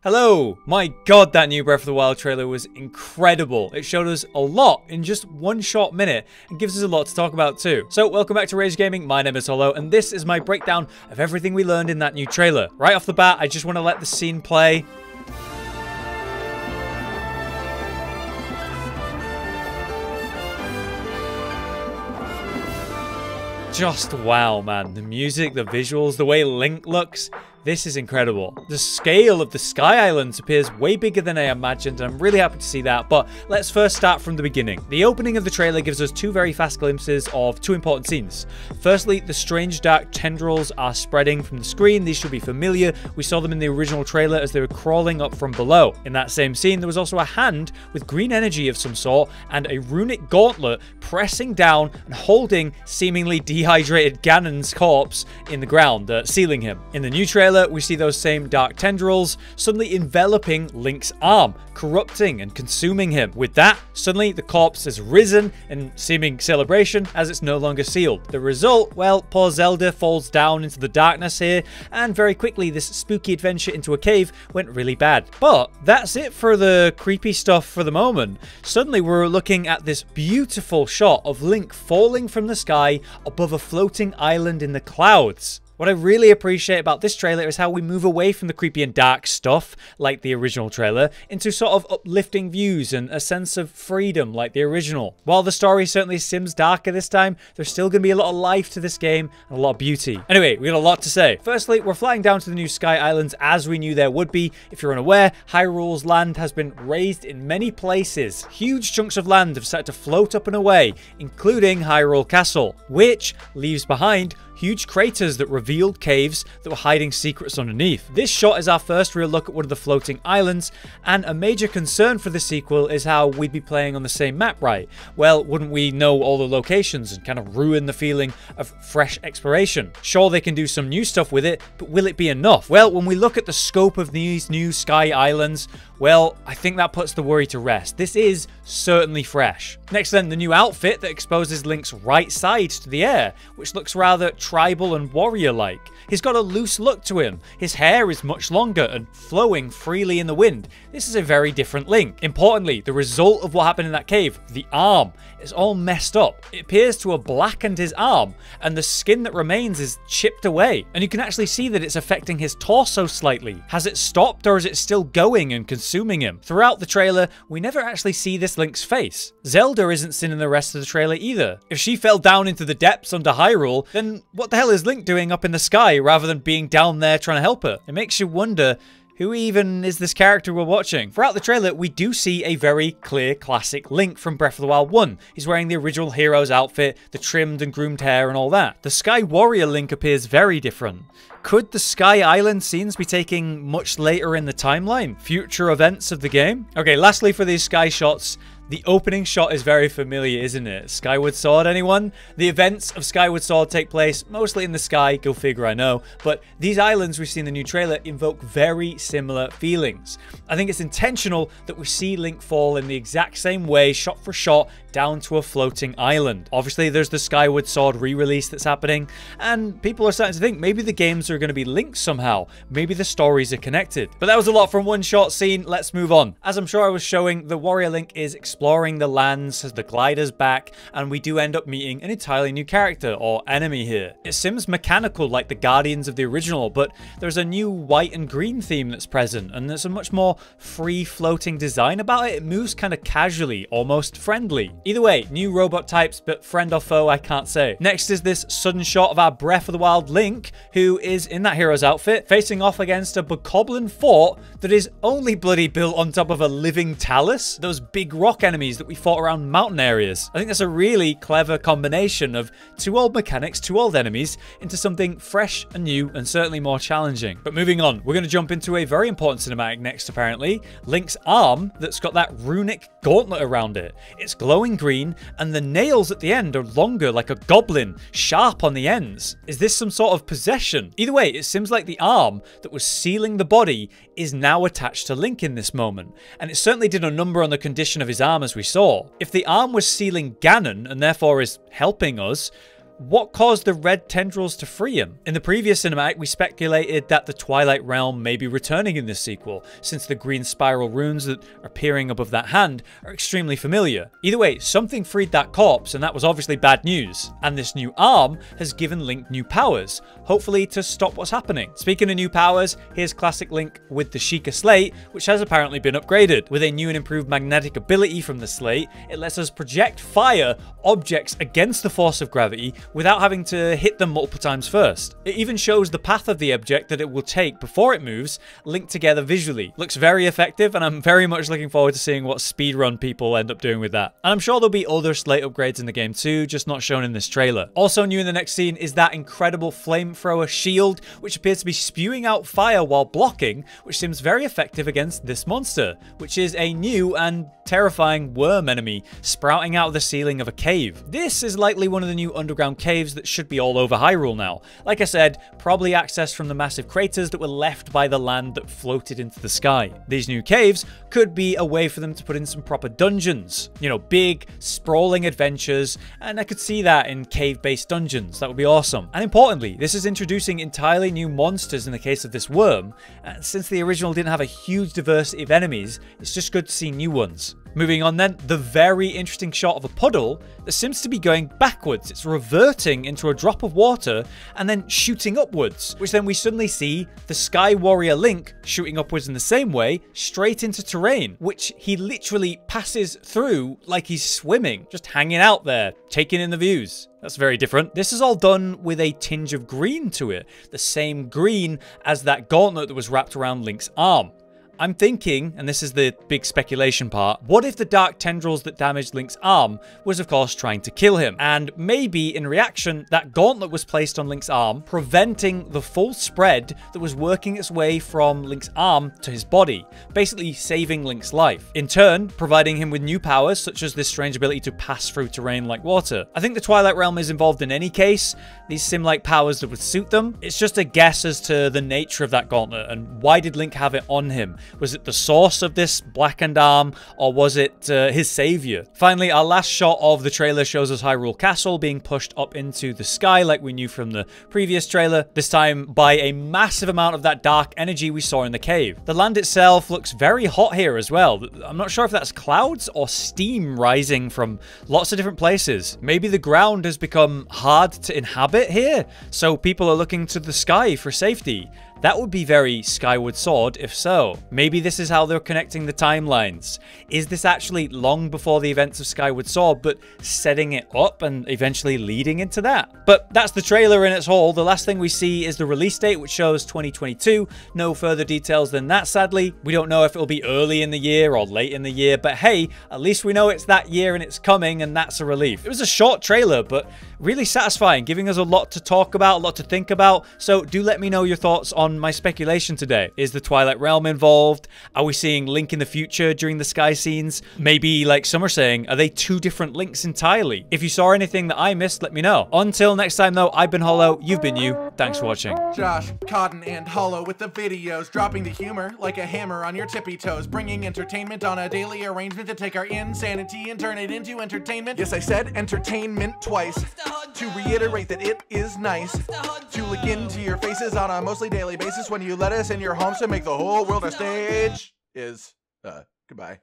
Hello! My god, that new Breath of the Wild trailer was incredible. It showed us a lot in just one short minute and gives us a lot to talk about too. So welcome back to Rage Gaming, my name is Holo, and this is my breakdown of everything we learned in that new trailer. Right off the bat, I just want to let the scene play. Just wow, man. The music, the visuals, the way Link looks. This is incredible. The scale of the Sky Islands appears way bigger than I imagined, and I'm really happy to see that. But let's first start from the beginning. The opening of the trailer gives us two very fast glimpses of two important scenes. Firstly, the strange dark tendrils are spreading from the screen. These should be familiar. We saw them in the original trailer as they were crawling up from below. In that same scene, there was also a hand with green energy of some sort and a runic gauntlet pressing down and holding seemingly dehydrated Ganon's corpse in the ground, sealing him. In the new trailer, we see those same dark tendrils suddenly enveloping Link's arm, corrupting and consuming him. With that, suddenly the corpse has risen in seeming celebration as it's no longer sealed. The result, well, poor Zelda falls down into the darkness here, and very quickly this spooky adventure into a cave went really bad. But that's it for the creepy stuff for the moment. Suddenly we're looking at this beautiful shot of Link falling from the sky above a floating island in the clouds. What I really appreciate about this trailer is how we move away from the creepy and dark stuff, like the original trailer, into sort of uplifting views and a sense of freedom, like the original. While the story certainly seems darker this time, there's still going to be a lot of life to this game and a lot of beauty. Anyway, we got a lot to say. Firstly, we're flying down to the new Sky Islands as we knew there would be. If you're unaware, Hyrule's land has been raised in many places. Huge chunks of land have started to float up and away, including Hyrule Castle, which leaves behind huge craters that revealed caves that were hiding secrets underneath. This shot is our first real look at one of the floating islands, and a major concern for the sequel is how we'd be playing on the same map, right? Well, wouldn't we know all the locations and kind of ruin the feeling of fresh exploration? Sure, they can do some new stuff with it, but will it be enough? Well, when we look at the scope of these new Sky Islands, well, I think that puts the worry to rest. This is certainly fresh. Next then, the new outfit that exposes Link's right side to the air, which looks rather tribal and warrior-like. He's got a loose look to him. His hair is much longer and flowing freely in the wind. This is a very different Link. Importantly, the result of what happened in that cave, the arm, is all messed up. It appears to have blackened his arm, and the skin that remains is chipped away. And you can actually see that it's affecting his torso slightly. Has it stopped, or is it still going and consuming him? Throughout the trailer, we never actually see this Link's face. Zelda isn't seen in the rest of the trailer either. If she fell down into the depths under Hyrule, then what the hell is Link doing up in the sky rather than being down there trying to help her? It makes you wonder, who even is this character we're watching? Throughout the trailer, we do see a very clear classic Link from Breath of the Wild 1. He's wearing the original hero's outfit, the trimmed and groomed hair and all that. The Sky Warrior Link appears very different. Could the Sky Island scenes be taking much later in the timeline? Future events of the game? Okay, lastly for these sky shots, the opening shot is very familiar, isn't it? Skyward Sword, anyone? The events of Skyward Sword take place mostly in the sky, go figure, I know, but these islands we see in the new trailer invoke very similar feelings. I think it's intentional that we see Link fall in the exact same way, shot for shot, down to a floating island. Obviously, there's the Skyward Sword re-release that's happening, and people are starting to think maybe the games are going to be linked somehow. Maybe the stories are connected. But that was a lot from one short scene. Let's move on. As I'm sure I was showing, the Warrior Link is exploring the lands as the glider's back, and we do end up meeting an entirely new character or enemy here. It seems mechanical like the Guardians of the original, but there's a new white and green theme that's present, and there's a much more free floating design about it. It moves kind of casually, almost friendly. Either way, new robot types, but friend or foe, I can't say. Next is this sudden shot of our Breath of the Wild Link, who is in that hero's outfit, facing off against a bokoblin fort that is only bloody built on top of a living talus. Those big rock enemies that we fought around mountain areas. I think that's a really clever combination of two old mechanics, two old enemies, into something fresh and new and certainly more challenging. But moving on, we're going to jump into a very important cinematic next, apparently. Link's arm that's got that runic gauntlet around it. It's glowing green, and the nails at the end are longer, like a goblin, sharp on the ends. Is this some sort of possession? Either way, it seems like the arm that was sealing the body is now attached to Link in this moment, and it certainly did a number on the condition of his arm as we saw. If the arm was sealing Ganon, and therefore is helping us, what caused the red tendrils to free him? In the previous cinematic, we speculated that the Twilight Realm may be returning in this sequel, since the green spiral runes that are appearing above that hand are extremely familiar. Either way, something freed that corpse, and that was obviously bad news. And this new arm has given Link new powers, hopefully to stop what's happening. Speaking of new powers, here's classic Link with the Sheikah Slate, which has apparently been upgraded. With a new and improved magnetic ability from the Slate, it lets us project fire objects against the force of gravity without having to hit them multiple times first. It even shows the path of the object that it will take before it moves, linked together visually. Looks very effective, and I'm very much looking forward to seeing what speedrun people end up doing with that. And I'm sure there'll be other Slate upgrades in the game too, just not shown in this trailer. Also new in the next scene is that incredible flamethrower shield, which appears to be spewing out fire while blocking, which seems very effective against this monster, which is a new and terrifying worm enemy sprouting out of the ceiling of a cave. This is likely one of the new underground caves that should be all over Hyrule now. Like I said, probably accessed from the massive craters that were left by the land that floated into the sky. These new caves could be a way for them to put in some proper dungeons. You know, big, sprawling adventures, and I could see that in cave-based dungeons. That would be awesome. And importantly, this is introducing entirely new monsters in the case of this worm, and since the original didn't have a huge diversity of enemies, it's just good to see new ones. Moving on then, the very interesting shot of a puddle that seems to be going backwards. It's reverting into a drop of water and then shooting upwards, which then we suddenly see the Sky Warrior Link shooting upwards in the same way, straight into terrain, which he literally passes through like he's swimming, just hanging out there, taking in the views. That's very different. This is all done with a tinge of green to it, the same green as that gauntlet that was wrapped around Link's arm. I'm thinking, and this is the big speculation part, what if the Dark Tendrils that damaged Link's arm was of course trying to kill him? And maybe in reaction, that gauntlet was placed on Link's arm, preventing the full spread that was working its way from Link's arm to his body, basically saving Link's life. In turn, providing him with new powers, such as this strange ability to pass through terrain like water. I think the Twilight Realm is involved in any case, these sim-like powers that would suit them. It's just a guess as to the nature of that gauntlet, and why did Link have it on him? Was it the source of this blackened arm, or was it his savior? Finally, our last shot of the trailer shows us Hyrule Castle being pushed up into the sky like we knew from the previous trailer, this time by a massive amount of that dark energy we saw in the cave. The land itself looks very hot here as well. I'm not sure if that's clouds or steam rising from lots of different places. Maybe the ground has become hard to inhabit here, so people are looking to the sky for safety. That would be very Skyward Sword if so. Maybe this is how they're connecting the timelines. Is this actually long before the events of Skyward Sword, but setting it up and eventually leading into that? But that's the trailer in its whole. The last thing we see is the release date, which shows 2022. No further details than that, sadly. We don't know if it'll be early in the year or late in the year, but hey, at least we know it's that year and it's coming, and that's a relief. It was a short trailer, but really satisfying, giving us a lot to talk about, a lot to think about. So do let me know your thoughts on my speculation today. Is the Twilight Realm involved? Are we seeing Link in the future during the sky scenes? Maybe, like some are saying, are they two different Links entirely? If you saw anything that I missed, let me know. Until next time though, I've been Hollow, you've been you. Thanks for watching. Josh, Cotton, and Hollow with the videos, dropping the humor like a hammer on your tippy toes, bringing entertainment on a daily arrangement to take our insanity and turn it into entertainment. Yes, I said entertainment twice, to reiterate that it is nice to look into your faces on a mostly daily basis when you let us in your homes to make the whole world a stage. Goodbye.